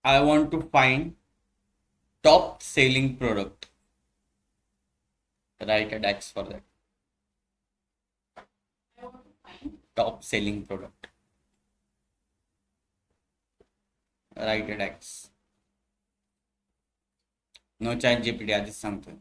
I want to find top selling product. Write a DAX for that. Top selling product. Write a DAX. No chat GPT आधीच सांगतोय.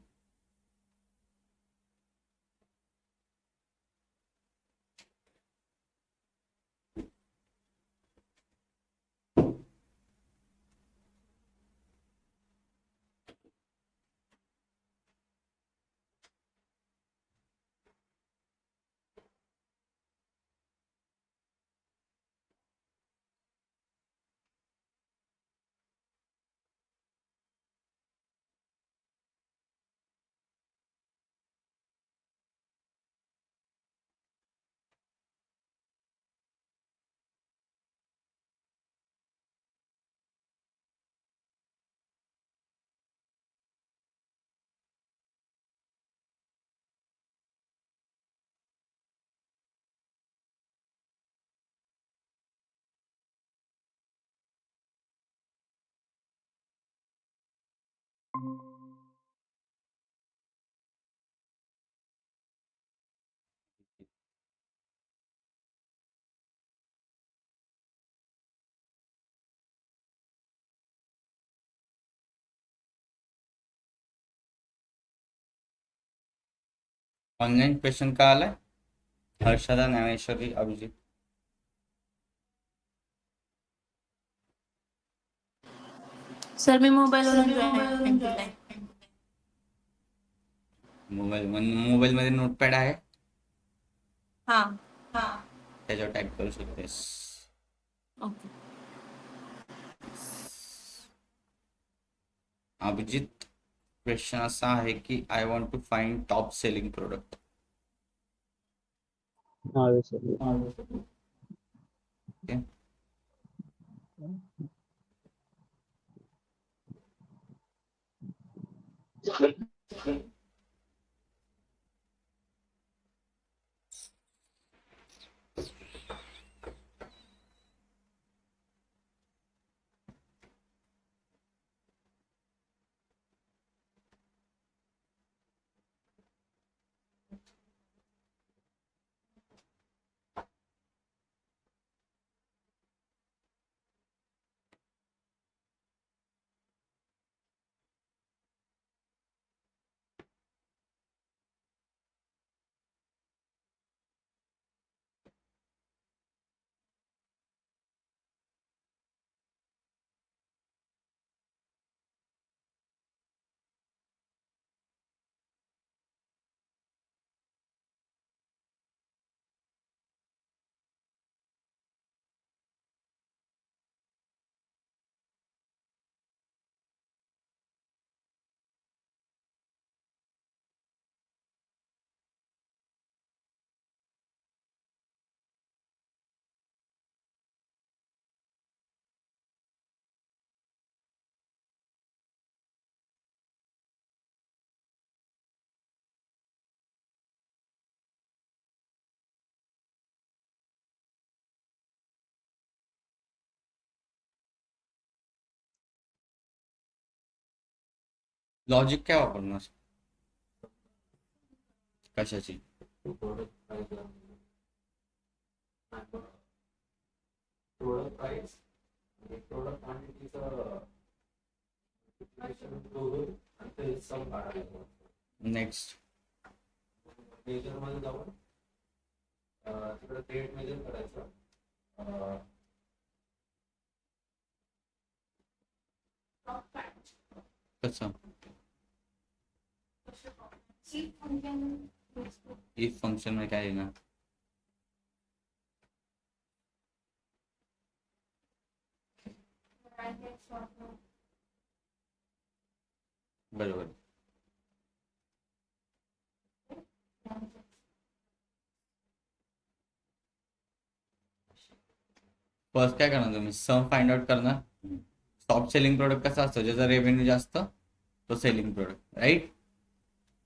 Online question का आलाय? Harshada, Dnyaneshwari, Abhijit. Sir मी मोबाईलवरून join केलाय. Mobile मध्ये notepad आहे, हा त्याच्यावर टाईप करू शकतेस. ओके. अभिजित, क्वेश्चन असा आहे की I want to find top selling product. हाँ सर. ओके. लॉजिक काय वापरणार? कशाची? प्रोडक्ट प्राइस आणि प्रोडक्ट क्वांटिटीचं दोघं आणि ते सम काढायला. नेक्स्ट मेजर मध्ये जाऊन तिकडे क्रिएट मेजर करायचं. कसं? इफ फंक्शन मध्ये काय येणार? बरोबर. फर्स्ट काय करणार तुम्ही? सम फाइंड आउट करणार. टॉप सेलिंग प्रोडक्ट कसा असतो? ज्याचा रेव्हेन्यू जास्त तो सेलिंग प्रोडक्ट, राईट.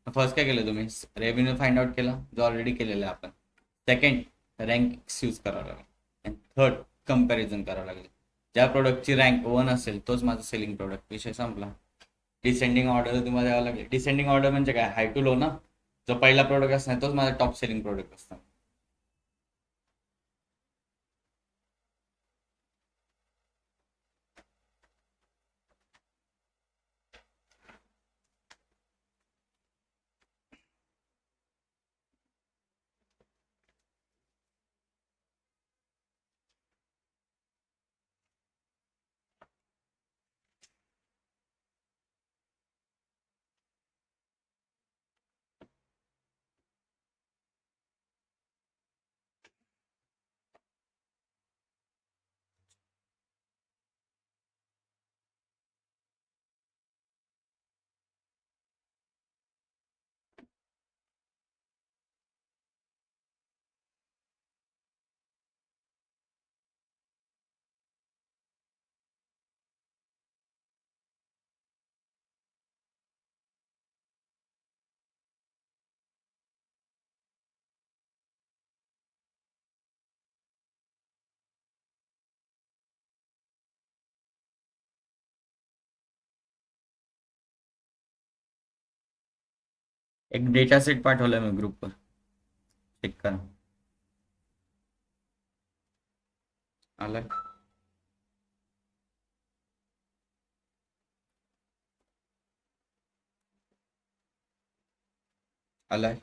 फर्स्ट काय केलं तुम्ही? रेव्हेन्यू फाइंड आउट केला, जो ऑलरेडी केलेला आहे आपण. सेकंड, रँक यूज करावं लागेल. आणि थर्ड, कम्पॅरिझन करावं लागेल. ज्या प्रोडक्टची रँक 1 असेल तोच माझा सेलिंग प्रोडक्ट, विषय संपला. डिसेंडिंग ऑर्डर तुम्हाला द्यावं लागेल. डिसेंडिंग ऑर्डर म्हणजे काय, हाय टू लो ना. जो पहिला प्रोडक्ट असणार तोच माझा टॉप सेलिंग प्रोडक्ट असणार. एक डेटा सेट पाठवलाय मी ग्रुपवर, चेक करा. आलाय. आलाय.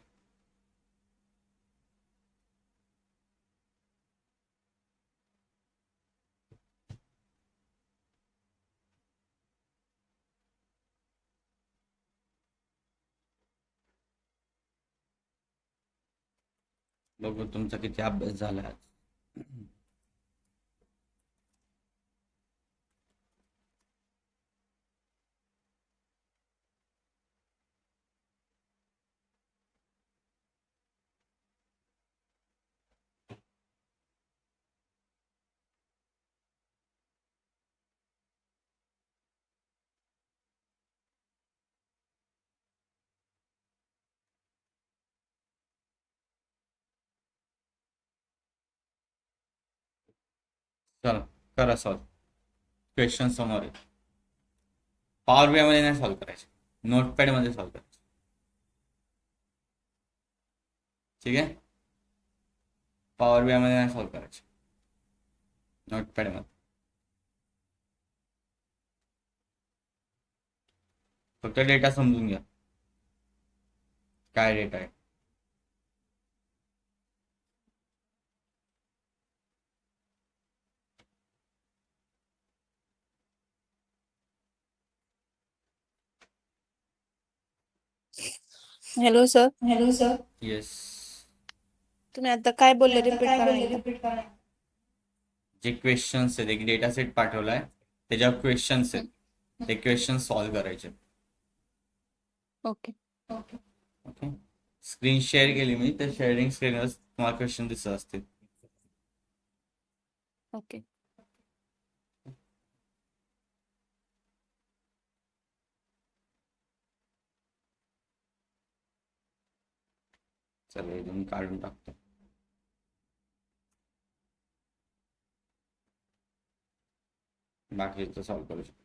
बघू तुमचा किती अभ्यास झाला आज. चला करा सॉल्व. क्वेश्चन समोर आहे. पॉवर बी मध्ये नाही सॉल्व करायचे, नोटपॅड मध्ये सॉल्व करायचे. ठीक आहे, पॉवर बी मध्ये नाही सॉल्व करायचे, नोटपॅड मध्ये. फक्त डेटा समजून घ्या, काय डेटा आहे. Hello sir, yes. तुम्ही आता काय बोलले रिपीट करा एकदा. जे क्वेश्चन्स आहेत, एक डेटा सेट पाठवलाय, त्याच्यावर क्वेश्चन्स आहेत, ते क्वेश्चन सॉल्व करायचे. ओके. ओके, स्क्रीन शेअर केली मी, तर शेअरिंग स्क्रीनवर तुम्हाला क्वेश्चन दिसत असतील. ओके. चला इथून काढून टाकतो. बाकीचं सॉल्व करू शकतो.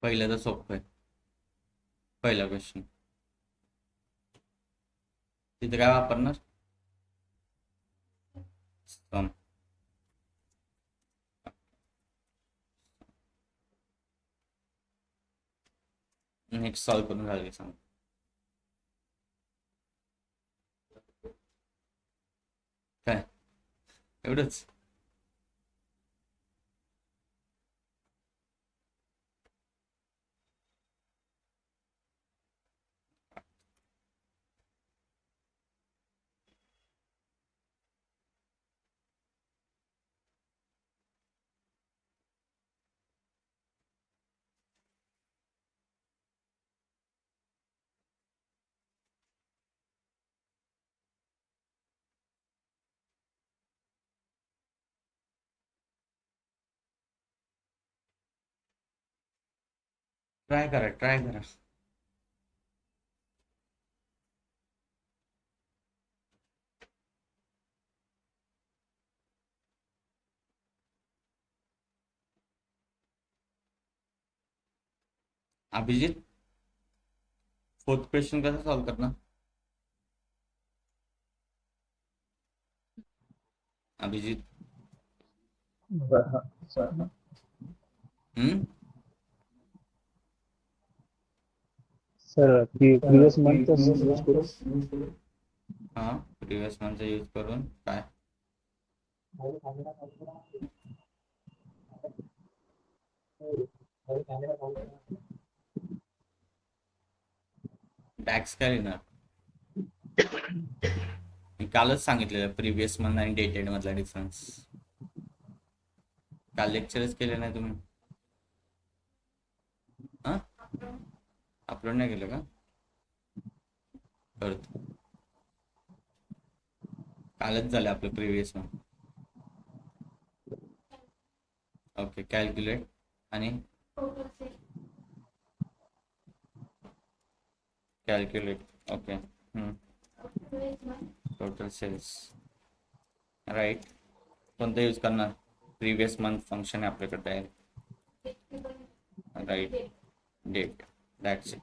पहिलं तर सोपं आहे. पहिला क्वेश्चन, तिथे काय वापरणार, सम. नेक्स्ट सॉल्व करून झालं सांग. काय एवढंच. ट्राय करा, ट्राय करा. अभिजित, फोर्थ क्वेश्चन कसा सॉल्व करणार? अभिजित. हम्म. सर प्रीवियस मंथ यूज करू. हा, प्रिव्हियस मंथचा यूज करून काय? डॅक्स काय लिहिणार? मी कालच सांगितलेलं प्रिव्हियस मंथ आणि डेटेड मधला डिफरन्स. काल लेक्चरच केले नाही तुम्ही? हा, अपलोड नाही केलं का? करतो. कालच झालं आपलं प्रिव्हियस मंथ. ओके, कॅल्क्युलेट आणि calculate. Okay. Total sales. Right. कोणतं यूज करणार? प्रिव्हियस मंथ फंक्शन आहे आपल्याकडे आहे. राईट. डेट. That's it.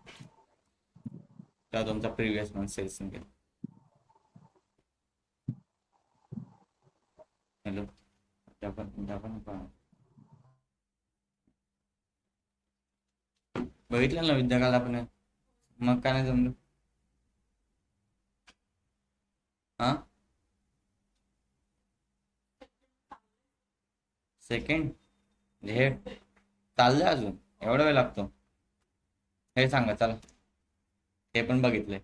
तेव्हा तुमचा प्रिव्हियस मंथ सेल्स निघेल. हॅलो, बघितलं ना विद्याकाल आपण? मग काय नाही जमलं? हा, सेकंड हे चाललंय अजून? एवढा वेळ लागतो? हे सांगा चला. हे पण बघितलंय.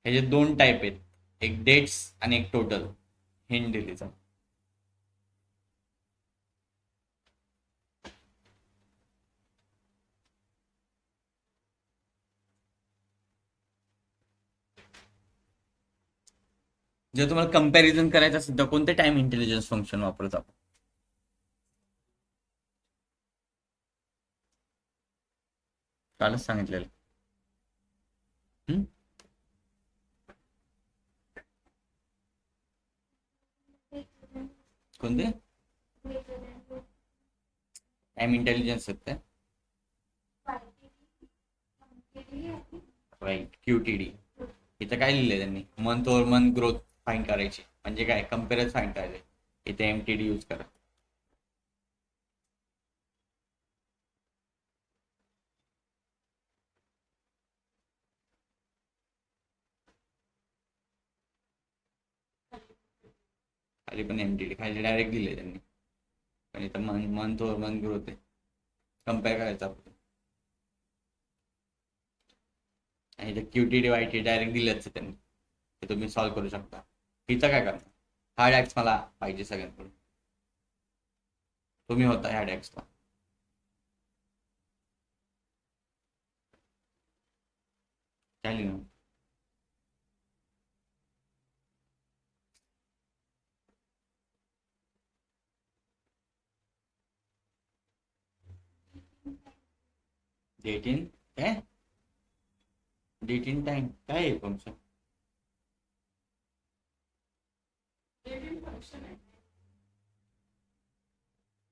ह्याचे दोन टाईप आहेत, एक डेट्स आणि एक टोटल. हिंट दिली चला. जर तुम्हाला कंपॅरिझन करायचं असेल तर कोणते टाइम इंटेलिजन्स फंक्शन वापरत आपण? कालच सांगितलेलं. कोणते टाइम इंटेलिजन्स आहेत ते? Right, QTD. इथं काय लिहिलंय त्यांनी? Month over month growth find करायची, म्हणजे काय? कंपेअरच फाइंड करायचे. इथे MTD यूज करा. खाली पण MTD, खाली डायरेक्ट दिले त्यांनी, पण इथं मंथ ओव्हर मंथ ग्रोथ आहे, कम्पेअर करायचं आपण. आणि इथं QTD YTD डायरेक्ट दिलंच त्यांनी, ते तुम्ही सॉल्व्ह करू शकता. इथं काय करणार? हा डॅक्स मला पाहिजे सगळ्यांकडून. तुम्ही होता ह्या डॅक्सला. काय लिहिणार? डेट इन काय? डेट इन टाइम काय आहे फंक्शन?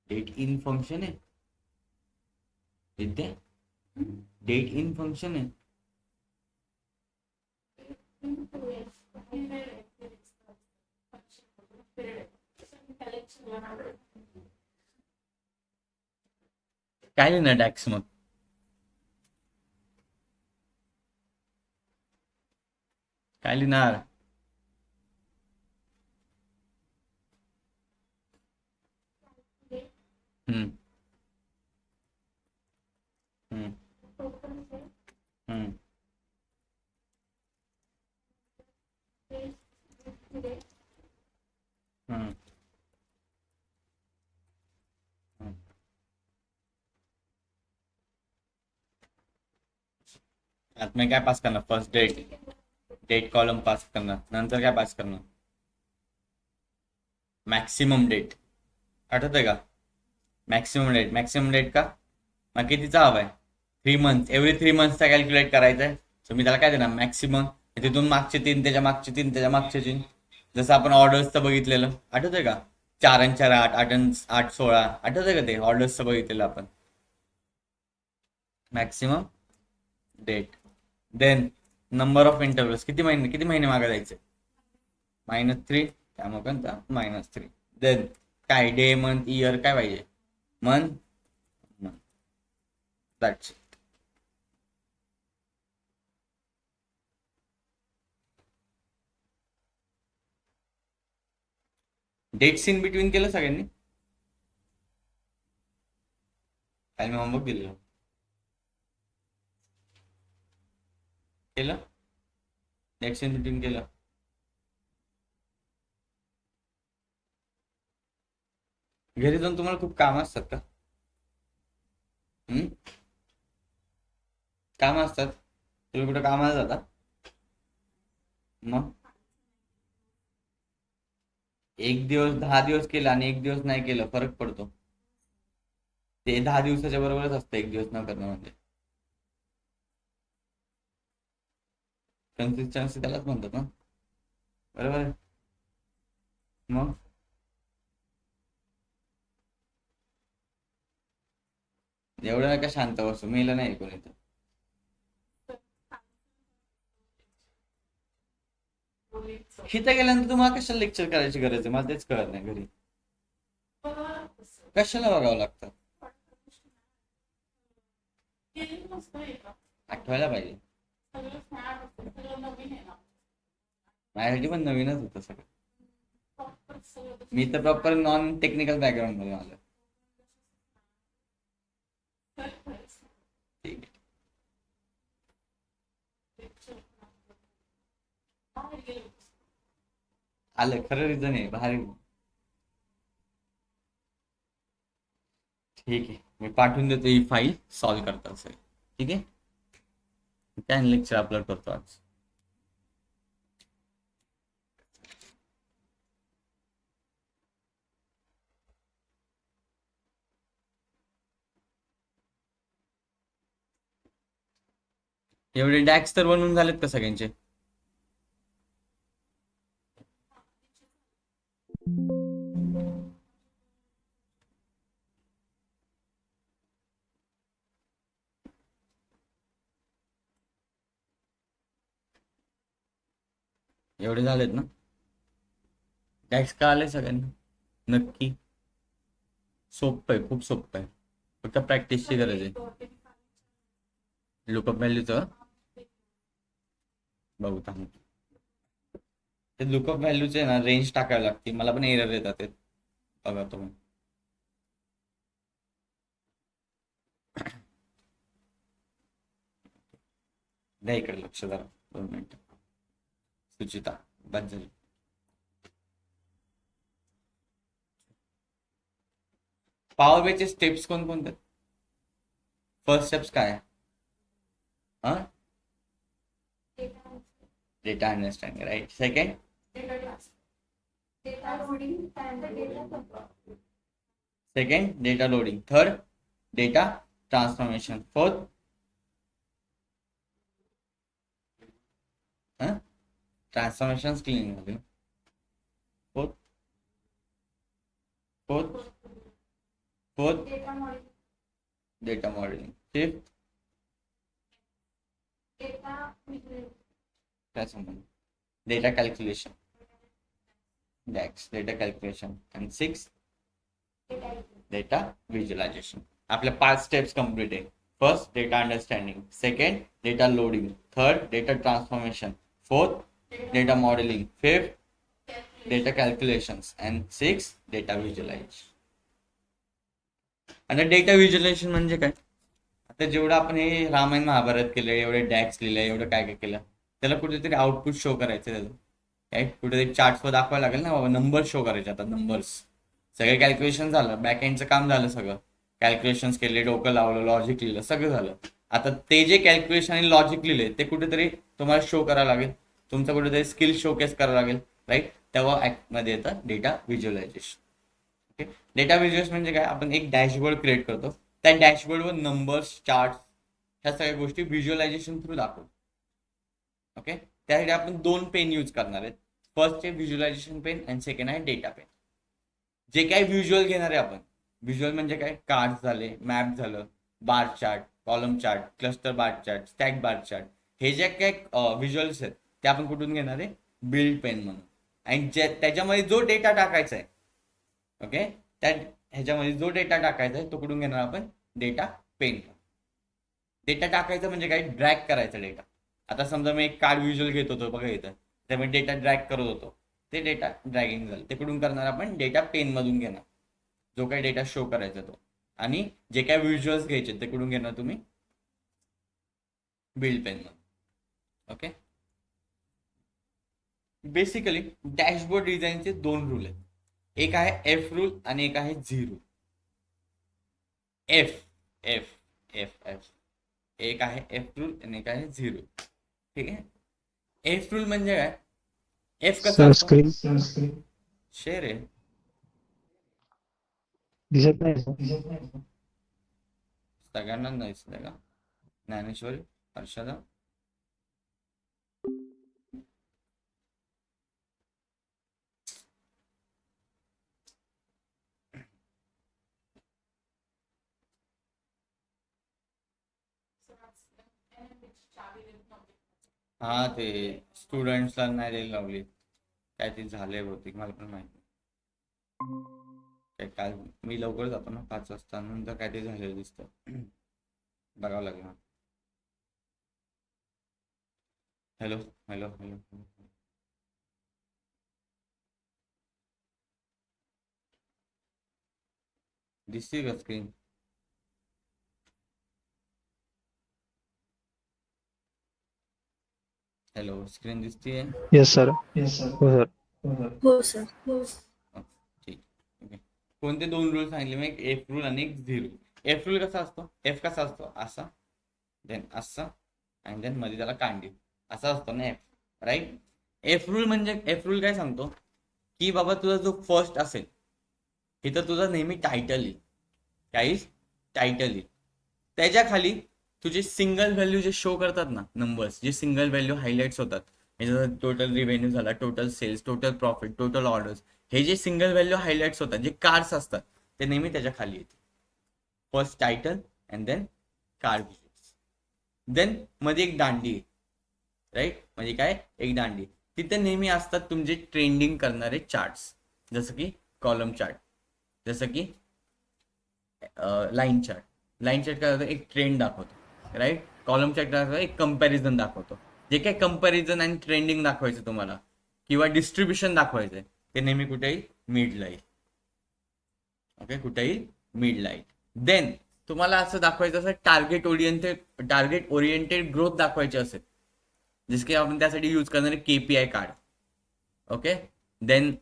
डेट इन फंक्शन आहे विद्या? डेट इन फंक्शन आहे? काय लिहिणार डॅक्स मग? काय लिहिणार? हम्म. हम्म. हम्म. हम्म. हम्म. आता मी काय पास करणार? फर्स्ट डेट कॉलम पास करणार, नंतर काय पास करणार? मॅक्सिमम डेट आठवत आहे का? मॅक्सिमम डेट का? मग कितीचा हवा आहे? 3 मंथ, एव्हरी 3 मंथचा कॅल्क्युलेट करायचा आहे. सो मी त्याला काय देणार? मॅक्सिमम. तिथून मागचे 3, त्याच्या मागचे 3, त्याच्या मागचे 3. जसं आपण ऑर्डर्सचं बघितलेलं आठवत आहे का? 4 आणि 4 8, 8 आणि 8 16 आठवत आहे का? ते ऑर्डर्सचं बघितलेलं आपण. Maximum date. Then number of intervals, किती महिने मागे जायचे? -3. त्यामुळे कोणता? -3. देन काय? डे, मंथ, इयर काय पाहिजे? Month. That's it. Dates in between केलं सगळ्यांनी? काय मी होमवर्क दिलेलं केलं? डेट्स इन बिटवीन केलं? घरी जाऊन तुम्हाला खूप काम असतात का? काम असतात? तुम्ही कुठं कामाला जाता? मग 1 दिवस 10 दिवस केलं आणि 1 दिवस नाही केलं, फरक पडतो. ते 10 दिवसाच्या बरोबरच असतं 1 दिवस न करणं म्हणजे. कन्सिस्टन्सी त्यालाच म्हणतात ना, बरोबर आहे? मग एवढं नका शांत बसू, मेलं नाही कोणी तर. इथं गेल्यानंतर तुम्हाला कशाला लेक्चर करायची गरज आहे? मला तेच कळत नाही. घरी कशाला बघावं लागतं? आठवायला पाहिजे. माझ्यासाठी पण नवीनच होतं सगळं. मी तर प्रॉपर नॉन टेक्निकल बॅकग्राऊंड मध्ये आलो. ठीक आहे. आलं खरं रिझन आहे भारी. ठीक आहे, मी पाठवून देतो ही फाईल, सॉल्व्ह करता असेल. ठीक आहे, काय लेक्चर अपलोड करतो आज. एवढे डॅक्स तर बनवून झालेत का सगळ्यांचे? एवढे झालेत ना? डॅक्स का आले सगळ्यांना नक्की? सोपं आहे, खूप सोपं आहे, फक्त प्रॅक्टिसची गरज आहे. लुकअप व्हॅल्यूचं बघू थांब. ते लुकअप व्हॅल्यूचे ना रेंज टाकावी लागते. मला पण एरर येतात ते, बघा तुम्ही. द्या इकडे लक्ष, जरा 2 मिनिटं. सुचिता बस झाली. पॉवर बीचे स्टेप्स कोणकोणते? फर्स्ट स्टेप्स काय? हा, data understanding, right. Second, data loading. Third, data transformation. Fourth, transformation cleaning मध्ये. Fourth, data modelling. फिफ्थ, काय संबंध? Data calculation, DAX data calculation. And 6, data visualisation. आपल्या 5 स्टेप्स कम्प्लीट आहे. First, data understanding. Second, data loading. Third, data transformation. Fourth, data modelling. Fifth, data calculations. And 6, data visualisation. आणि data visualisation म्हणजे काय? आता जेवढं आपण हे रामायण महाभारत केलं, एवढे डॅक्स लिहिले, एवढं काय काय केलं, त्याला कुठेतरी आउटपुट शो करायचं त्याचं, काय कुठेतरी चार्ट्सवर दाखवायला लागेल ना बाबा. नंबर्स शो करायचे. आता नंबर्स, सगळे कॅल्क्युलेशन झालं, बॅक एंडचं काम झालं, सगळं कॅल्क्युलेशन्स केले, डोकं लावलं, लॉजिक लिहिलं, सगळं झालं. आता ते जे कॅल्क्युलेशन आणि लॉजिक लिहिले ते कुठेतरी तुम्हाला शो करायला लागेल. तुमचं कुठेतरी स्किल शोकेस करावं लागेल. राईट. तेव्हा मध्ये येतं data visualisation. Okay, data visualisation म्हणजे काय, आपण एक डॅशबोर्ड क्रिएट करतो, त्या डॅशबोर्डवर नंबर्स, चार्ट, ह्या सगळ्या गोष्टी व्हिज्युअलायझेशन थ्रू दाखवतो. ओके, त्यासाठी आपण 2 पेन यूज करणार आहेत. फर्स्ट आहे व्हिज्युअलायझेशन पेन आणि सेकंड आहे डेटा पेन. जे काय व्हिज्युअल घेणार आहे आपण, व्हिज्युअल म्हणजे काय, कार्ड झाले, मॅप झालं, bar chart, column chart, cluster bar chart, stack bar chart, हे जे काय व्हिज्युअल्स आहेत ते आपण कुठून घेणार आहे, बिल्ड पेन म्हणून. आणि त्याच्यामध्ये जो डेटा टाकायचा आहे, ओके, त्या ह्याच्यामध्ये जो डेटा टाकायचा आहे तो कुठून घेणार आपण, डेटा पेन. डेटा टाकायचं म्हणजे काय, ड्रॅग करायचा डेटा. आता समजा मी एक कार्ड व्हिज्युअल घेत होतो बघा इथं, त्यामुळे डेटा ड्रॅग करत होतो, ते डेटा ड्रॅगिंग झालं, ते कुठून करणार आपण, डेटा पेन मधून घेणार, जो काही डेटा शो करायचा तो. आणि जे काय व्हिज्युअल्स घ्यायचे ते कुठून घेणार तुम्ही, बिल्ड पेन मधून. ओके, बेसिकली डॅशबोर्ड डिझाईनचे 2 रूल आहेत. एक आहे एफ रूल आणि एक आहे Z rule. F F F F एक आहे एफ रूल आणि एक आहे झी रूल. ठीक आहे, एफ रूल म्हणजे काय, एफ कसं सर असतं, स्क्रीन शेअर आहे, दिसत नाही सर. सगळ्यांना नाही दिसतंय का, ज्ञानेश्वरी, हर्षदा, हा ते स्टुडंट्सला नाही द्यायला लावली, काय ते झालंय बहुतेक, मला पण माहिती काय. काल मी लवकर जातो ना 5 वाजता, नंतर काय ते झालेलं दिसतं, बघावं लागेल. हॅलो हॅलो हॅलो, दिसते का स्क्रीन, हॅलो, स्क्रीन दिसते. Yes sir. हो सर. हो सर. ठीक, ओके. कोणते 2 रूल सांगितले मी, एक एफ रूल आणि एक झी रूल. एफ रूल कसा असतो, एफ कसा असतो, असा, देन असा, आणि देन मध्ये त्याला कांडी, असा असतो ना एफ, राईट. एफ रूल म्हणजे, एफ रूल काय सांगतो की बाबा तुझा जो फर्स्ट असेल इथं तुझा नेहमी टायटल येईल, काही टायटल येईल, त्याच्या खाली तुझे सिंगल व्हॅल्यू जे शो करतात ना, नंबर्स, जे सिंगल व्हॅल्यू हायलाइट्स होतात, याच्यात टोटल रिव्हेन्यू झाला, total sales, total profit, total orders, हे जे सिंगल व्हॅल्यू हायलाइट्स होतात, जे कार्ड्स असतात, ते नेहमी त्याच्या खाली येते. First title and then card visuals. Then मध्ये एक दांडी, राईट, म्हणजे काय, एक दांडी, तिथे नेहमी असतात तुमचे ट्रेंडिंग करणारे चार्ट्स, जसं की कॉलम चार्ट, जसं की लाईन चार्ट. लाईन चार्ट काय होतं, एक ट्रेंड दाखवतो, राईट. कॉलम चार्ट काय होतं, एक कंपॅरिझन दाखवतो. जे काय कंपॅरिझन आणि ट्रेंडिंग दाखवायचं तुम्हाला किंवा डिस्ट्रीब्युशन दाखवायचंय, ते नेहमी कुठे येईल, मिडला येईल. ओके, कुठे येईल, मिडला येईल. देन तुम्हाला असं दाखवायचं असेल, टार्गेट ओरिएंटेड ग्रोथ दाखवायची असेल, जसं की आपण त्यासाठी यूज करणारे KPI card. Okay, then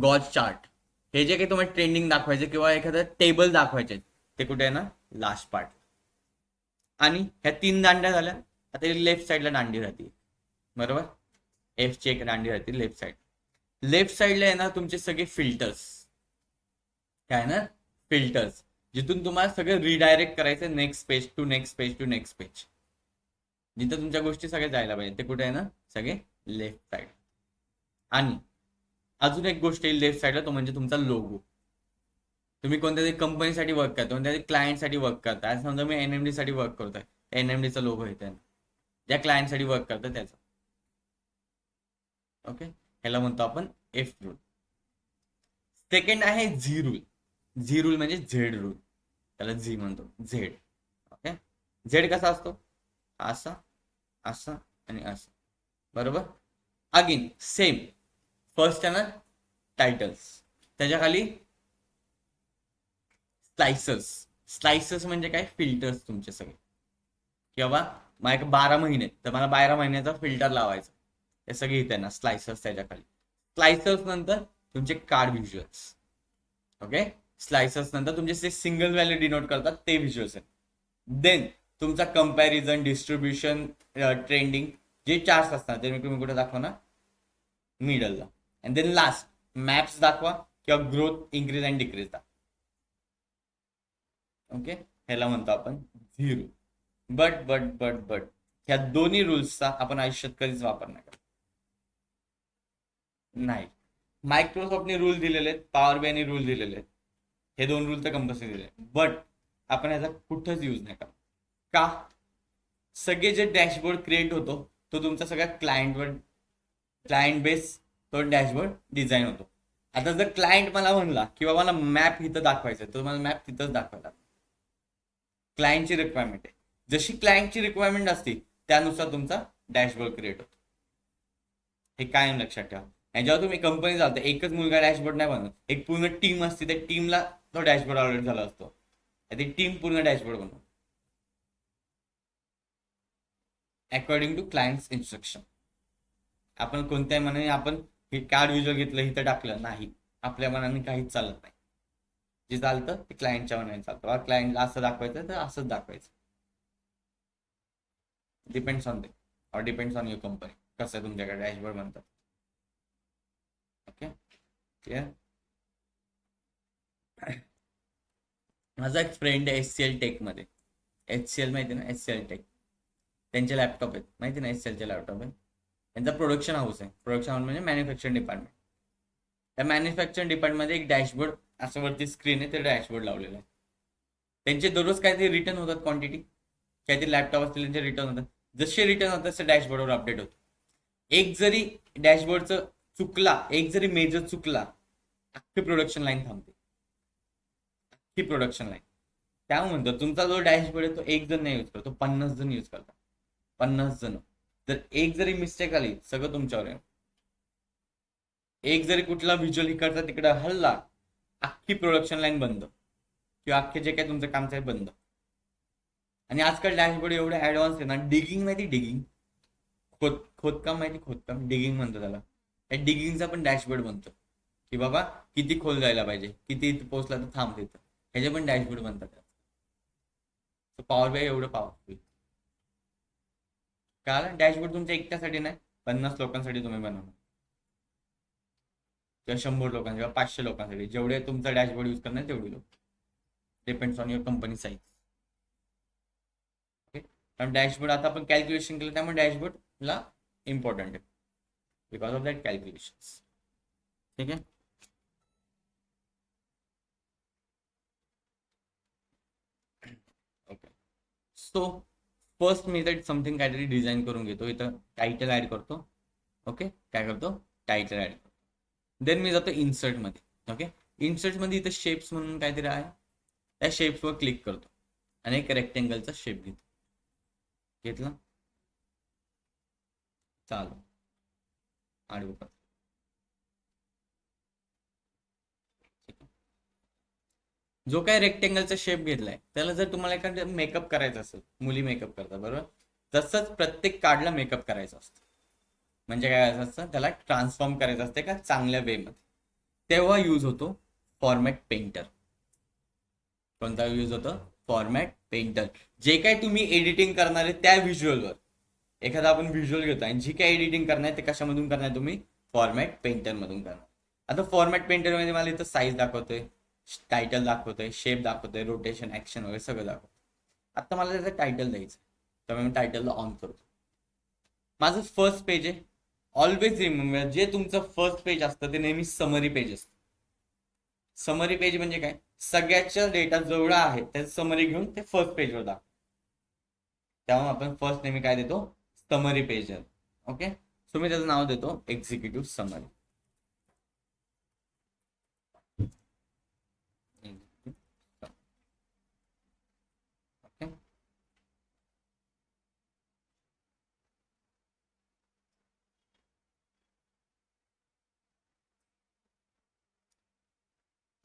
gauge chart, हे जे काही तुम्हाला ट्रेंडिंग दाखवायचे किंवा एखादं टेबल दाखवायचे, ते कुठे आहे ना, लास्ट पार्ट. आणि ह्या 3 दांड्या झाल्या, आता लेफ्ट साईडला दांडी राहते, बरोबर, एफ ची एक दांडी राहते लेफ्ट साईड. लेफ्ट साईडला आहे ना तुमचे सगळे फिल्टर्स, काय ना, फिल्टर्स, जिथून तुम्हाला सगळं रिडायरेक्ट करायचं next page to next page to next page, जिथं तुमच्या गोष्टी सगळ्या जायला पाहिजे, ते कुठे आहे ना, सगळे लेफ्ट साईड. आणि अजून एक गोष्ट येईल लेफ्ट साईडला, तो म्हणजे तुमचा लोगो. तुम्ही कोणत्या तरी कंपनीसाठी वर्क करता, कोणत्या तरी क्लायंटसाठी वर्क करता, आज समजा मी एनएमडी साठी वर्क करतोय, एनएमडीचा लोगो येत आहे, ज्या क्लायंटसाठी वर्क करतं त्याचा. ओके, ह्याला म्हणतो आपण एफ रूल. सेकंड आहे झी रूल. झी रूल म्हणजे झेड रूल, त्याला झी म्हणतो, झेड. ओके, झेड कसा असतो, असा, असा आणि असा, बरोबर. अगेन सेम, फर्स्ट आहे ना टायटल्स, त्याच्या खाली स्लाइसर्स. स्लाइसर्स म्हणजे काय, फिल्टर्स तुमचे सगळे, किंवा माझ्या 12 महिने, तर मला 12 महिन्याचा फिल्टर लावायचा, हे सगळे इथे ना स्लाइसर्स त्याच्या खाली. स्लाइसर्स नंतर तुमचे कार्ड व्हिज्युअल्स. ओके, स्लाइसर्स नंतर तुमचे जे सिंगल व्हॅल्यू डिनोट करतात ते व्हिज्युअल्स आहेत. देन तुमचा कंपॅरिझन, डिस्ट्रीब्युशन, ट्रेंडिंग जे चार्ट्स असतात ते तुम्ही कुठे दाखवणार, मिडलला. अँड देन लास्ट मॅप्स दाखवा किंवा ग्रोथ इंक्रीज अँड डिक्रीज दाखवा. ओके, ह्याला म्हणतो आपण झिरो. बट ह्या दोन्ही रूल्सचा आपण आयुष्यात कधीच वापर नाही करत. नाही, मायक्रोसॉफ्टने रूल दिलेले आहेत, पॉवर बीआयने रूल दिलेले आहेत, हे दोन रूल तर कंपल्सरी दिले, बट आपण ह्याचा कुठंच यूज नाही करत. का? सगळे जे डॅशबोर्ड क्रिएट होतो तो तुमचा सगळ्या क्लायंट बेस तो डॅशबोर्ड डिझाईन होतो. आता जर क्लायंट मला म्हणला की बाबा मला मॅप इथं दाखवायचं तर मला मॅप तिथंच दाखवायला. क्लायंटची रिक्वायरमेंट आहे, जशी क्लायंटची रिक्वायरमेंट असते त्यानुसार तुमचा डॅशबोर्ड क्रिएट होतो. हे कायम लक्षात ठेवा. आणि जेव्हा तुम्ही कंपनी जाता एकच मुलगा डॅशबोर्ड नाही बनवत, एक पूर्ण टीम असते, त्या टीमला तो डॅशबोर्ड ऑलरेडी झाला असतो. ती टीम पूर्ण डॅशबोर्ड बनवतो अकॉर्डिंग टू क्लायंट्स इन्स्ट्रक्शन. आपण कोणत्याही मनाने आपण हे कार्ड विज्युअल घेतलं इथं टाकलं नाही, आपल्या मनाने काहीच चालत नाही. जे चालतं ते क्लायंटच्या मनाने चालतं. क्लायंटला असं दाखवायचं तर असंच दाखवायचं. Depends on or depends on your company कसं तुमच्याकडे डॅशबोर्ड बनतात. Okay, clear. माझा एक फ्रेंड आहे HCL टेकमध्ये. HCL माहिती ना, HCL टेक, त्यांचे लॅपटॉप आहेत माहिती ना, HCLचे लॅपटॉप आहेत. त्यांचा प्रोडक्शन हाऊस आहे. प्रोडक्शन हाऊस म्हणजे मॅन्युफॅक्चरिंग डिपार्टमेंट. त्या मॅन्युफॅक्चरिंग डिपार्टमेंटमध्ये एक डॅशबोर्ड असं वरती स्क्रीन आहे, ते डॅशबोर्ड लावलेलं आहे. त्यांचे दररोज काहीतरी रिटर्न होतात, क्वांटिटी काहीतरी लॅपटॉप असतील त्यांचे रिटर्न होतात. जसे रिटर्न होतात तसे डॅशबोर्डवर अपडेट होतो. एक जरी डॅशबोर्डचं चुकला, एक जरी मेजर चुकला, अख्खी प्रोडक्शन लाईन थांबते, अख्खी प्रोडक्शन लाईन. त्यामुळे म्हणतो तुमचा जो डॅशबोर्ड आहे तो एक जण नाही यूज करतो, 50 जण यूज करतात. 50 जण. जर एक जरी मिस्टेक आली सगळं तुमच्यावर आहे. एक जरी कुठला व्हिज्युअल इकडचा तिकडे हल्ला, अख्खी प्रोडक्शन लाईन बंद, किंवा अख्खे जे काही तुमचं काम आहे बंद. आणि आजकाल डॅशबोर्ड एवढे ऍडव्हान्स आहे ना, डिगिंग माहिती, डिगिंग खोदकाम माहिती, खोदकाम डिगिंग म्हणतो त्याला. त्या डिगिंगचा पण डॅशबोर्ड बनतो की बाबा किती खोल जायला पाहिजे, किती इथं पोहोचला तर थांब तिथं, ह्याचे पण डॅशबोर्ड बनतात. पॉवर बीआय एवढं पॉवरफुल. कारण डॅशबोर्ड तुमच्या एकट्यासाठी नाही, 50 लोकांसाठी तुम्ही बनवणार, किंवा 100 लोकांसाठी किंवा 500 लोकांसाठी, जेवढे तुमचा डॅशबोर्ड यूज करणार तेवढे लोक. Depends on your company size. Okay, कारण डॅशबोर्ड आता आपण कॅल्क्युलेशन केलं त्यामुळे डॅशबोर्डला इम्पॉर्टंट आहे बिकॉज ऑफ दॅट कॅल्क्युलेशन. ठीक आहे. ओके, सो फर्स्ट मी तर समथिंग काहीतरी डिझाईन करून घेतो. इथं टायटल ऍड करतो. ओके, काय करतो, टायटल ऍड करतो. देन मी जातो इन्सर्टमध्ये. ओके, इन्सर्टमध्ये इथं शेप्स म्हणून काहीतरी आहे, त्या शेप्सवर क्लिक करतो आणि एक रेक्टेंगलचा शेप घेतो. घेतला, चालू आडवं करतो. जो काय रेक्टेंगलचा शेप घेतलाय त्याला जर तुम्हाला एखादा मेकअप करायचा असेल, मुली मेकअप करतात बरोबर, तसंच प्रत्येक कार्डला मेकअप करायचं असतं. म्हणजे काय असतं, त्याला ट्रान्सफॉर्म करायचं असते का चांगल्या वेमध्ये, तेव्हा यूज होतो फॉर्मॅट पेंटर. कोणता यूज होतो, फॉर्मॅट पेंटर. जे काय तुम्ही एडिटिंग करणार आहे त्या व्हिज्युअलवर, एखादा आपण व्हिज्युअल घेतो आणि जी काय एडिटिंग करणार ते कशामधून करणार, तुम्ही फॉर्मॅट पेंटर मधून करणार. आता फॉर्मॅट पेंटर मध्ये मला इथं साईज दाखवतोय, टायटल दाखवतोय, शेप दाखवतोय, रोटेशन, ऍक्शन वगैरे सगळं दाखवतोय. आता मला त्याचं टायटल द्यायचं, तर मी टायटलला ऑन करतो. माझं फर्स्ट पेज आहे. ऑलवेज रिमेंबर, जे तुमचं फर्स्ट पेज असतं ते नेहमी समरी पेज असतं. समरी पेज म्हणजे काय, सगळ्याच्या डेटा जेवढा आहे त्याचं समरी घेऊन ते फर्स्ट पेजवर दाखव. त्यामुळे आपण फर्स्ट नेहमी काय देतो, समरी पेज. ओके, सो मी त्याचं नाव देतो executive summary. Okay,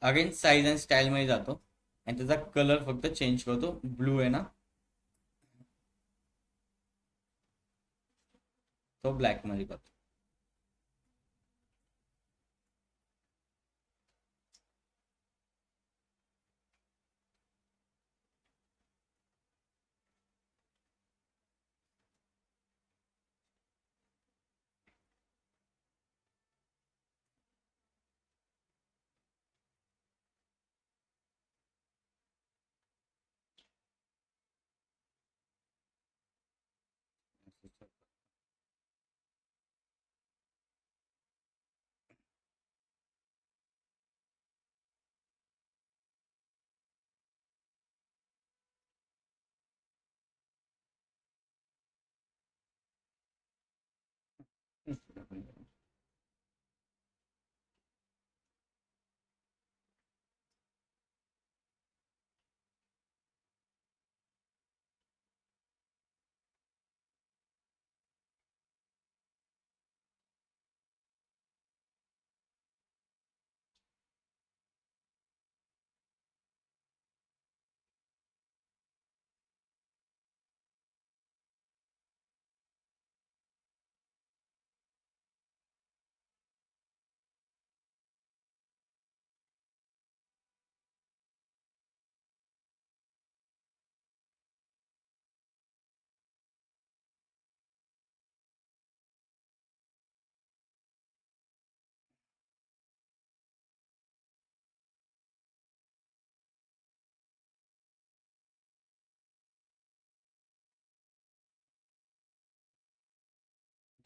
again size and style मध्ये जातो आणि त्याचा कलर फक्त चेंज करतो. ब्लू आहे ना, तो ब्लॅक मध्ये करतो.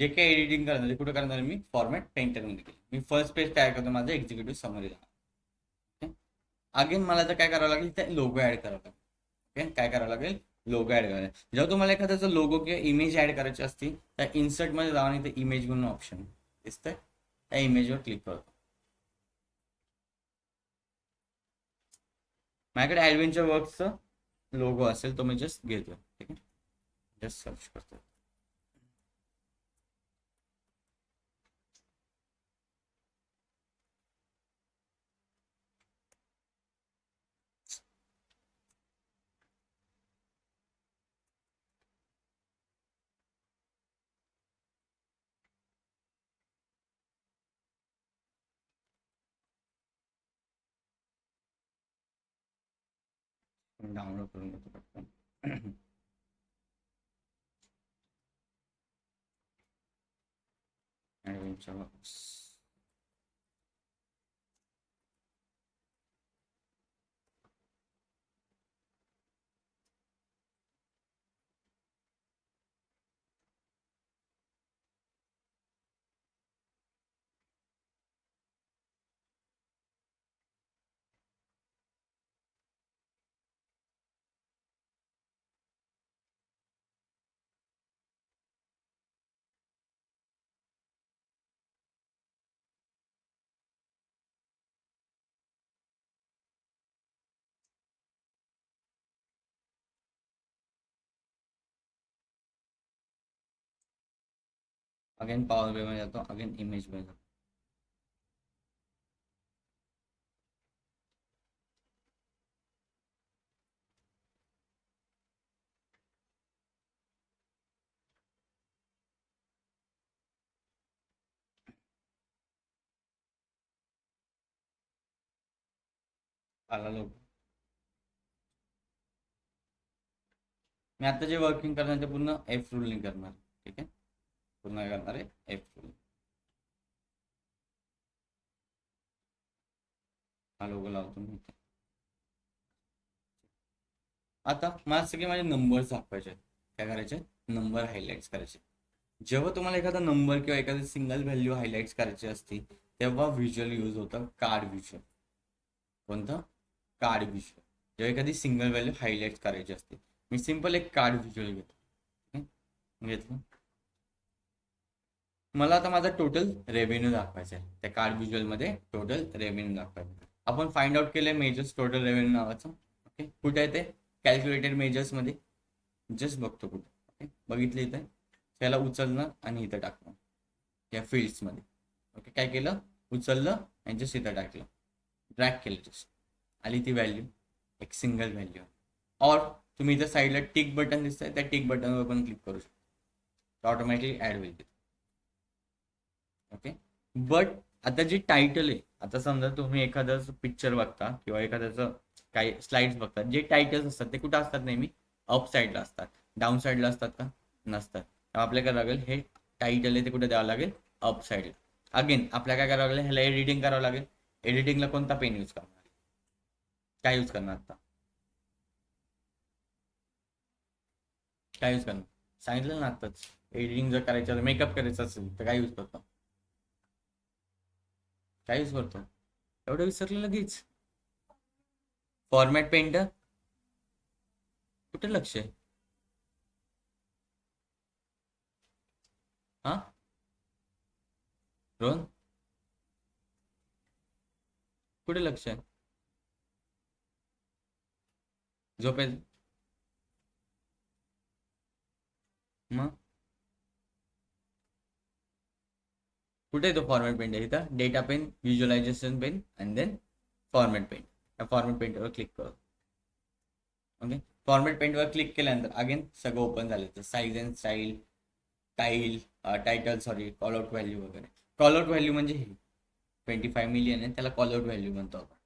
जे काही एडिटिंग करणार आहे कुठे करणार आहे मी फॉर्मॅट पेंटरमध्ये केलं. मी फर्स्ट पेज तयार करतो माझं एक्झिक्युटिव्ह समरी. अगेन मला तर काय करावं लागेल, ते लोगो ऍड करावं लागेल. ओके, काय करावं लागेल, लोगो ऍड करायला. जेव्हा तुम्हाला एखाद्याचं लोगो किंवा इमेज ऍड करायची असते त्या इन्सर्टमध्ये जाऊन आणि ते इमेज म्हणून ऑप्शन दिसतंय, त्या इमेजवर क्लिक करतो. माझ्याकडे ॲडव्हेंचर वर्क्सचं लोगो असेल तो मी जस्ट घेतो. ठीक आहे, जस्ट सर्च करतो. डाउनलोड करून घेतो पटकन. Adventure works. अगेन पॉवर बी मध्ये जातो, अगेन इमेज मध्ये जातो. आला लोगो. मी आता जे वर्किंग करणार ते पूर्ण एफ रूलने करणार. ठीक आहे, पूर्ण काय करणार आहे, एफ रूल. हा लोगो लावतो मी इथे. आता मला सगळे माझे नंबर्स दाखवायचे आहेत. काय करायचे, नंबर हायलाइट्स करायचे. जेव्हा तुम्हाला एखादा नंबर किंवा एखादी सिंगल व्हॅल्यू हायलाइट्स करायची असते तेव्हा व्हिज्युअल यूज होतं कार्ड व्हिज्युअल. कोणतं, कार्ड व्हिज्युअल. जेव्हा एखादी सिंगल व्हॅल्यू हायलाइट करायची असते मी सिंपल एक कार्ड व्हिज्युअल घेतो. घेतलं. मला आता माझा टोटल रेव्हेन्यू दाखवायचा आहे. त्या कार्ड व्हिज्युअलमध्ये टोटल रेव्हेन्यू दाखवायचं. आपण फाइंड आउट केलंय मेजर्स टोटल रेव्हेन्यू नावाचं. ओके, कुठे आहे ते, कॅल्क्युलेटेड मेजर्समध्ये. जस्ट बघतो कुठे. ओके, बघितलं इथं. त्याला उचलणं आणि इथं टाकणं या फील्ड्समध्ये. ओके, काय केलं, उचललं आणि जस्ट इथं टाकलं, ड्रॅग केलं, जस्ट आली ती व्हॅल्यू, एक सिंगल व्हॅल्यू. और तुम्ही इथं साईडला टिक बटन दिसतंय, त्या टिक बटनवर पण क्लिक करू शकता, ऑटोमॅटिकली ॲड होईल तिथे. ओके, बट आता जी टायटल आहे, आता समजा तुम्ही एखादं पिक्चर बघता किंवा एखाद्याचं काही स्लाइड्स बघता, जे टायटल्स असतात ते कुठं असतात, नेहमी अप साईडला असतात. डाऊन साईडला असतात का, नसतात. आपल्याला काय लागेल, हे टायटल आहे ते कुठे द्यावं लागेल, अप साईडला. अगेन आपल्याला काय करावं लागेल, ह्याला एडिटिंग करावं लागेल. एडिटिंगला कोणता पेन यूज करणार, काय यूज करणार, आता काय यूज करणार सांगितलं ना आत्ताच, एडिटिंग जर करायचं मेकअप करायचं असेल तर काय यूज करतो? काय यूज करतो? एवढं विसरलं लगेच. Format painter. कुठे लक्ष आहे? हा रोहन, कुठे लक्ष आहे? झोपेल मग कुठे आहे तो फॉर्मॅट पेंट आहे? इथं data pane, visualisation pane and then format paint. या फॉर्मॅट पेंटवर क्लिक करू. ओके, फॉर्मॅट पेंटवर क्लिक केल्यानंतर अगेन सगळं ओपन झालं. तर size and style, title sorry, call out value वगैरे. कॉल आउट व्हॅल्यू म्हणजे हे 25 मिलियन आहे, त्याला कॉल आउट व्हॅल्यू म्हणतो आपण.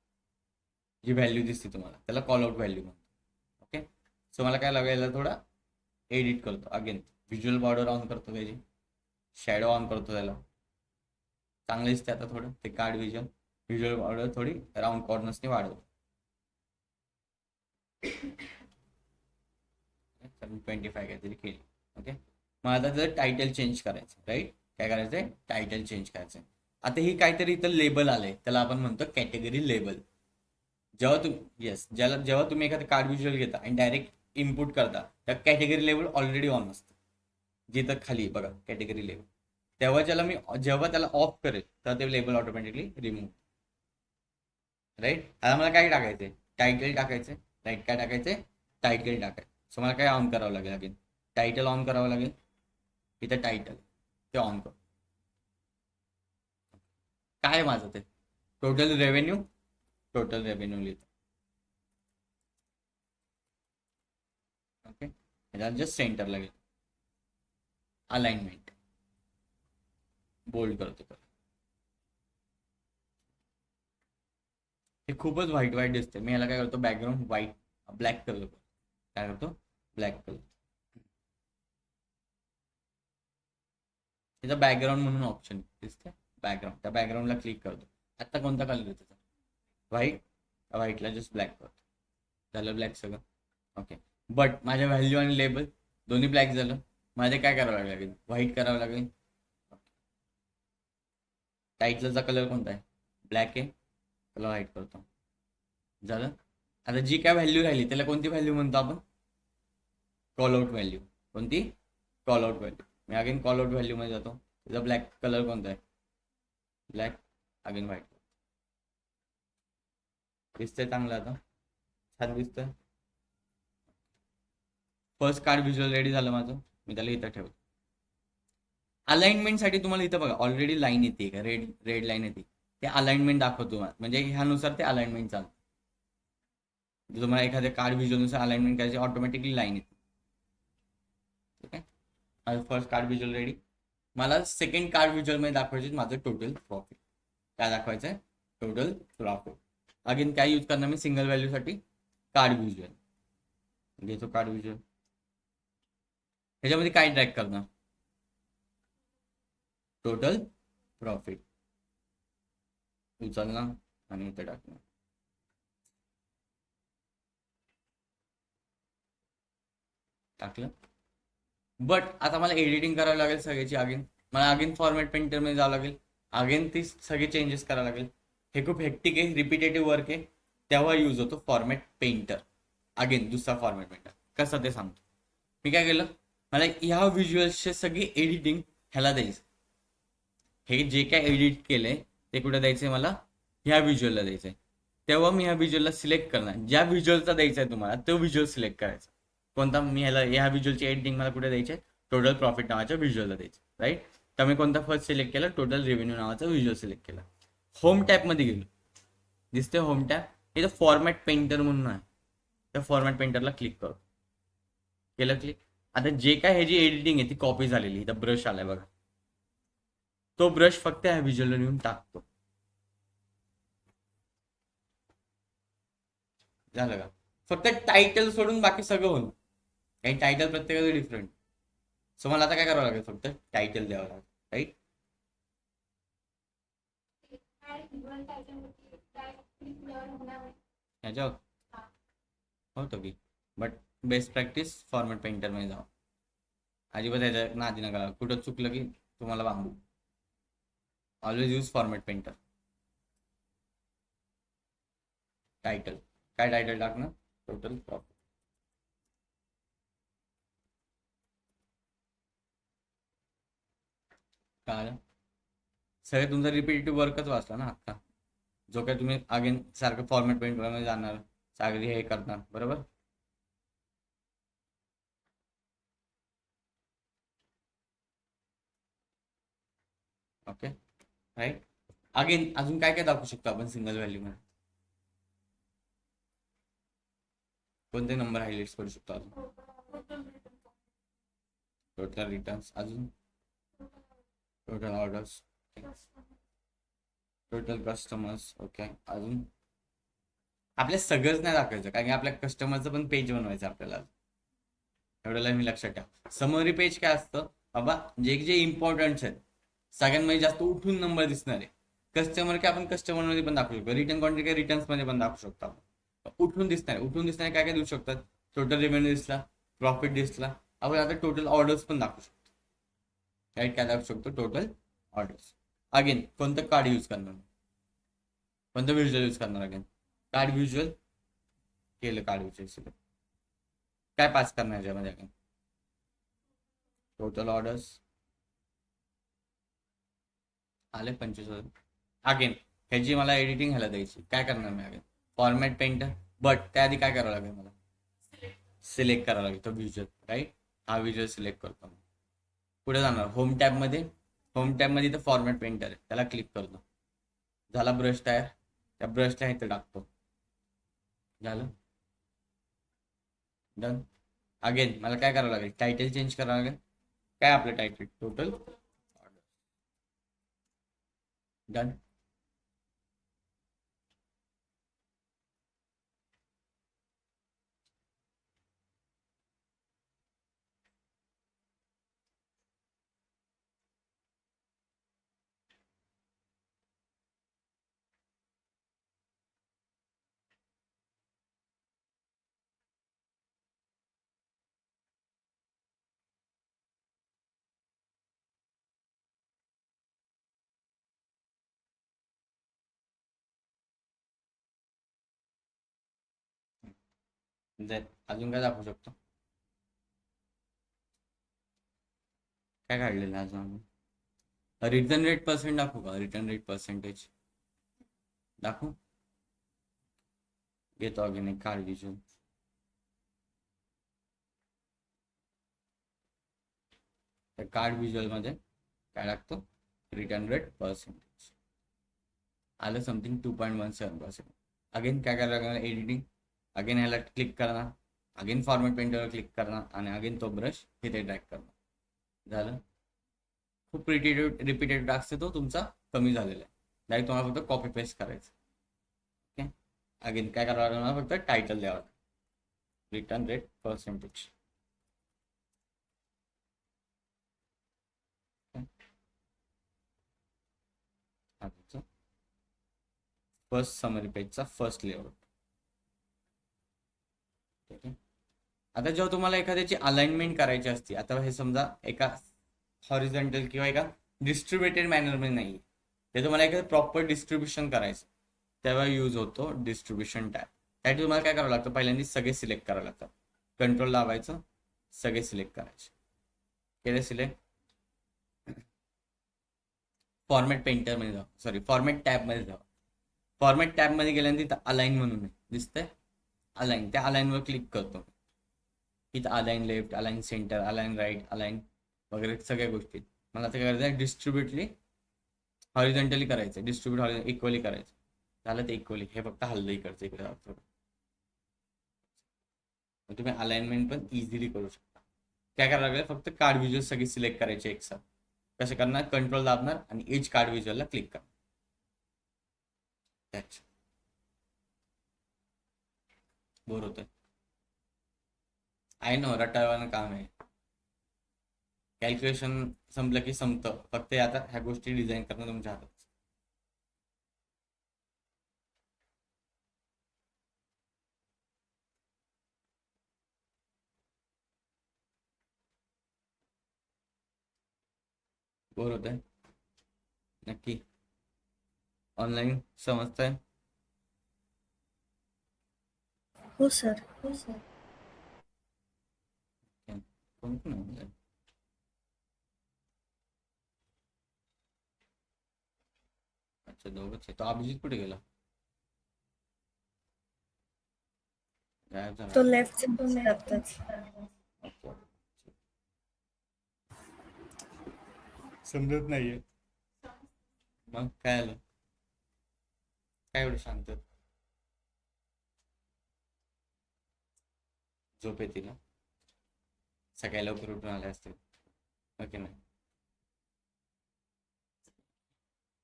जी व्हॅल्यू दिसते तुम्हाला त्याला कॉल आउट व्हॅल्यू म्हणतो. ओके, सो मला काय लागायला थोडा एडिट करतो. अगेन व्हिज्युअल बॉर्डर ऑन करतो, त्याची शॅडो ऑन करतो, त्याला चांगलं दिसते. आता थोडं ते कार्ड व्हिज्युअल बॉर्डर थोडी राऊंड कॉर्नर्सने वाढवतो. 25 काहीतरी केली. ओके, मग आता जर टायटल चेंज करायचं, राईट? काय करायचंय? टायटल चेंज करायचंय. आता ही काहीतरी इथं लेबल आलंय, त्याला आपण म्हणतो कॅटेगरी लेबल. जेव्हा तुम्ही एखादं कार्ड व्हिज्युअल घेता आणि डायरेक्ट इनपुट करता, त्या कॅटेगरी लेबल ऑलरेडी ऑन असतं. जिथं खाली बघा कॅटेगरी लेबल, जेव्हा त्याला ऑफ करेल तर ते लेबल ऑटोमॅटिकली रिमूव्ह. राईट? आता मला काय टाकायचंय? टायटल टाकायचंय. राईट, काय टाकायचंय? टायटल टाकायचं. सो मला काय ऑन करावं लागेल? अगेन टायटल ऑन करावं लागेल. इथं टायटल ते ऑन कर. काय माझं ते टोटल रेव्हेन्यू लिहितो. ओके, ह्याला जस्ट सेंटर लागेल. अलाइनमेंट बोल्ड करतो. हे खूपच व्हाईट दिसते. मी याला काय करतो? बॅकग्राऊंड ब्लॅक करतो. काय करतो? Black colour. त्याचा बॅकग्राऊंड म्हणून ऑप्शन दिसते, बॅकग्राऊंड. त्या बॅकग्राऊंडला क्लिक करतो. आता कोणता कलर आहे त्याचा? व्हाईटला जस्ट ब्लॅक करतो. झालं ब्लॅक सगळं. ओके, बट माझ्या व्हॅल्यू आणि लेबल दोन्ही ब्लॅक झालं. माझे काय करावं लागेल? व्हाईट करावं लागेल. टायटलचा कलर कोणता आहे? ब्लॅक आहे, त्याला व्हाईट करतो. झालं. आता जी काय व्हॅल्यू राहिली त्याला कोणती व्हॅल्यू म्हणतो आपण? Call out value. कोणती? Call out value. मी अगेन कॉल आउट व्हॅल्यू मध्ये जातो. त्याचा ब्लॅक कलर कोणता आहे? ब्लॅक. Again white. दिसतंय चांगलं? आता छान दिसतंय. फर्स्ट कार्ड व्हिज्युअल रेडी झालं माझं. मी त्याला इथं ठेवतो. अलाइनमेंटसाठी तुम्हाला इथं बघा ऑलरेडी लाईन येते का? रेड लाईन येते. ते अलाइनमेंट दाखवतो, म्हणजे ह्यानुसार ते अलाइनमेंट चालतं. जर तुम्हाला एखाद्या कार्ड व्हिज्युअलनुसार अलाइनमेंट करायची, ऑटोमॅटिकली लाईन येते. ठीक आहे, माझं फर्स्ट कार्ड व्हिज्युअल रेडी. मला सेकंड कार्ड व्हिज्युअल मध्ये दाखवायचे माझं टोटल प्रॉफिट. काय दाखवायचं आहे? Total profit. अगेन काय यूज करणार मी सिंगल व्हॅल्यूसाठी? कार्ड व्हिज्युअल घेतो. कार्ड व्हिज्युअल ह्याच्यामध्ये काय ट्रॅक करणार? टोटल प्रॉफिट उचलणार आणि इथं टाकणार. टाकलं. बट आता मला एडिटिंग करावं लागेल सगळ्याची. मला अगेन फॉर्मॅट पेंटरमध्ये जावं लागेल. अगेन ती सगळे चेंजेस करावं लागेल. हे खूप हेक्टिक आहे, रिपिटेटिव्ह वर्क आहे. तेव्हा यूज होतो फॉर्मॅट पेंटर. अगेन दुसरा फॉर्मॅट पेंटर कसं ते सांगतो. मी काय केलं, मला ह्या व्हिज्युअल्सचे सगळी एडिटिंग ह्याला द्यायचं. हे जे काय एडिट केलंय ते कुठे द्यायचंय? मला ह्या व्हिज्युअलला द्यायचंय. तेव्हा मी ह्या व्हिज्युअलला सिलेक्ट करणार. ज्या व्हिज्युअलचा द्यायचा आहे तुम्हाला तो व्हिज्युअल सिलेक्ट करायचा. कोणता? मी ह्या व्हिज्युअलची एडिटिंग मला कुठे द्यायची आहे? टोटल प्रॉफिट नावाच्या व्हिज्युअलला द्यायचं. राईट, तर मी कोणता फर्स्ट सिलेक्ट केला? टोटल रेव्हेन्यू नावाचा व्हिज्युअल सिलेक्ट केला. होम टॅबमध्ये गेलो. दिसते होम टॅब. इथं फॉर्मॅट पेंटर म्हणून आहे. त्या फॉर्मॅट पेंटरला क्लिक करू. केलं क्लिक. आता जे काय ह्याची एडिटिंग आहे ती कॉपी झालेली. इथं ब्रश आलाय बघा. तो ब्रश फक्त ह्या व्हिज्युअलला नेऊन टाकतो. झालं का? फक्त टायटल सोडून बाकी सगळं होईल. काही टायटल प्रत्येकाचं डिफरंट. सो मला आता काय करावं लागेल? फक्त टायटल द्यावं लागेल. राईट, ह्याच्यावर होतो की, but best practice format painter मध्ये जाऊ. अजिबात याच्या नादी नका लागू. कुठं चुकलं की तुम्हाला बांबू. Always use format painter. Title काय टायटल टाकणं? Total profit. काय सगळं तुमचा रिपीटेटिव्ह वर्कच वाचला ना अख्खा. जो काय तुम्ही अगेन सारखं फॉर्मॅट पेंटरमध्ये जाणार, सारखं हे करणार, बरोबर. Okay right. अगेन अजून काय काय दाखवू शकतो आपण सिंगल व्हॅल्यू मध्ये? कोणते नंबर हायलाइट करू शकतो अजून? टोटल रिटर्न्स, अजून total orders, total customers. Okay अजून आपल्या सगळंच नाही दाखवायचं कारण की आपल्या कस्टमरचं पण पेज बनवायचं आपल्याला. एवढ्याला मी लक्षात ठेवा. समरी पेज काय असतं बाबा, जे जे इम्पॉर्टंट आहेत सगळ्यांमध्ये जास्त उठून नंबर दिसणार आहे. कस्टमर काय आपण कस्टमर मध्ये पण दाखवू शकतो, रिटर्न क्वांटिटी काय रिटर्न्स मध्ये पण दाखवू शकतो आपण. उठून दिसणार काय काय देऊ शकतात? टोटल रेव्हेन्यू दिसला, प्रॉफिट दिसला. आपण आता टोटल ऑर्डर्स पण दाखवू शकतो. राईट, काय दाखवू शकतो? Total orders. अगेन कोणतं कार्ड यूज करणार, कोणतं व्हिज्युअल यूज करणार? अगेन कार्ड व्हिज्युअल केलं, कार्ड व्हिज्युअल काय पास करणार याच्यामध्ये? अगेन टोटल ऑर्डर्स आले 25,000. अगेन ह्याची मला एडिटिंग ह्याला द्यायची, काय करणार मी? अगेन फॉर्मॅट पेंटर, बट त्याआधी काय करावं लागेल? मला सिलेक्ट करावं लागेल तो व्हिज्युअल. राईट, हा व्हिज्युअल सिलेक्ट करतो. पुढे जाणार होम टॅबमध्ये. होम टॅबमध्ये इथं फॉर्मॅट पेंटर आहे, त्याला क्लिक करतो. झाला ब्रश तयार, त्या ब्रशला इथं टाकतो. झालं, डन. अगेन मला काय करावं लागेल? टायटल चेंज करावं लागेल. काय आपलं टायटल? Total order. डन. अजून काय दाखवू शकतो? काय काढलेलं आहे अजून? रिटर्न रेट पर्सेंट दाखवू का? रिटर्न रेट पर्सेंटेज दाखवू? घेतो अगेन एक कार्ड व्हिज्युअल. त्या कार्ड व्हिज्युअल मध्ये काय टाकतो? Return rate percentage. आलं समथिंग 2.17%. अगेन काय करायला लागणार? एडिटिंग. अगेन ह्याला क्लिक करणार, अगेन फॉर्मॅट पेंटरवर क्लिक करणार आणि अगेन तो ब्रश इथे ड्रॅग करणार. झालं. खूप रिपीटेड टास्क आहे तो तुमचा कमी झालेला आहे. डायरेक्ट तुम्हाला फक्त कॉपी पेस्ट करायचं. ओके, अगेन काय करावं लागणार? मला फक्त टायटल द्यावं लागेल, return rate percentage. First summary पेजचा फर्स्ट लेआउट. आता जेव्हा तुम्हाला एखाद्याची अलाइनमेंट करायची असते, आता हे समजा एका हॉरिझॉन्टल किंवा एका डिस्ट्रीब्युटेड मॅनरमध्ये नाही, ते तुम्हाला एखादं प्रॉपर डिस्ट्रीब्युशन करायचं, तेव्हा यूज होतो डिस्ट्रीब्युशन टॅब. त्यासाठी तुम्हाला काय करावं लागतं? पहिल्यांदा सगळे सिलेक्ट करावं लागतात. कंट्रोल दाबायचं, सगळे सिलेक्ट करायचे. केले सिलेक्ट. फॉर्मॅट पेंटरमध्ये जाऊ, सॉरी फॉर्मॅट टॅबमध्ये जाऊ. फॉर्मॅट टॅबमध्ये गेल्यानंतर इथं अलाइन म्हणून दिसतंय, अलाइन. त्या अलाइनवर क्लिक करतो. इथं align left, align centre, align right, align वगैरे सगळ्या गोष्टी. मला आता काय करायचं? डिस्ट्रीब्युटली हॉरिझॉन्टली करायचं, डिस्ट्रीब्यूट इक्वली करायचं. झालं ते इक्वली. हे फक्त हल्लं इकडचं इकडे थोडं. तुम्ही अलाइनमेंट पण इझिली करू शकता. काय करायला लागेल? फक्त कार्ड व्हिज्युअल सगळे सिलेक्ट करायचे एकसाथ. कसं करणार? कंट्रोल दाबणार आणि एज कार्ड व्हिज्युअलला क्लिक करणार. बोर होतंय, आहे ना, रटाळवानं काम आहे. कॅल्क्युलेशन संपलं की संपतं, फक्त आता ह्या गोष्टी डिझाईन करणं तुमच्या हातात. बोर होत आहे नक्की? ऑनलाईन समजतंय? हो सर. कोण कोण आहे online? अच्छा दोघंच आहे. तो अभिजित कुठे गेला? गायब झाला. तो लेफ्ट करतात. अच्छा. समजत नाहीये. मग काय आलं? काय एवढं शांत? झोप येते ना? सकाळी लवकर उठून आले असते. ओके नाही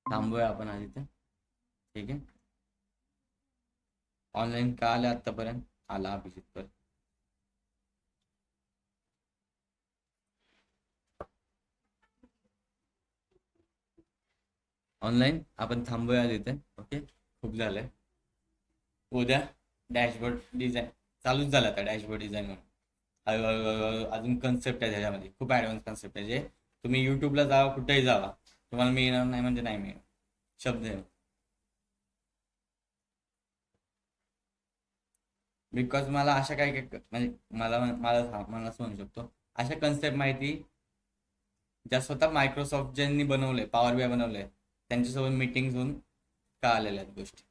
थांबूया आपण आधी तर. ठीक आहे. ऑनलाईन का आले आतापर्यंत? आला अभिजित पर. ऑनलाईन आपण थांबूया तिथे. ओके खूप झालंय. उद्या डॅशबोर्ड डिझाईन चालूच झालं आता. डॅशबोर्ड डिझाईन म्हणून हळूहळू अजून कन्सेप्ट आहे त्याच्यामध्ये. खूप ॲडव्हान्स कन्सेप्ट आहे जे तुम्ही यूट्यूबला जावा कुठेही जावा तुम्हाला मिळणार नाही म्हणजे नाही मिळणार. शब्द आहे. बिकॉज मला अशा काही म्हणजे मला असं म्हणू शकतो अशा कन्सेप्ट माहिती ज्या स्वतः मायक्रोसॉफ्ट ज्यांनी बनवले पॉवर बी बनवले त्यांच्यासोबत मीटिंग्स होऊन का आलेल्या आहेत गोष्टी.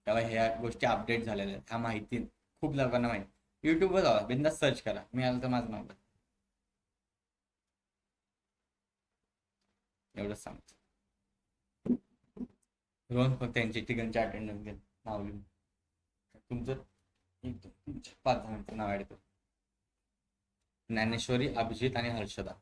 तेव्हा ह्या गोष्टी अपडेट झालेल्या आहेत. ह्या माहिती खूप लोकांना माहिती. युट्यूबवर जावा बिंदास सर्च करा. मी आलं तर माझं नाव एवढंच सांगतो. रोहन फक्त त्यांची ठिकाणची अटेंडन्स घेत नाव लिहून. तुमचं 1 2 3 4 5 जणांचं नाव ऍड कर. ज्ञानेश्वरी, अभिजित आणि हर्षदा.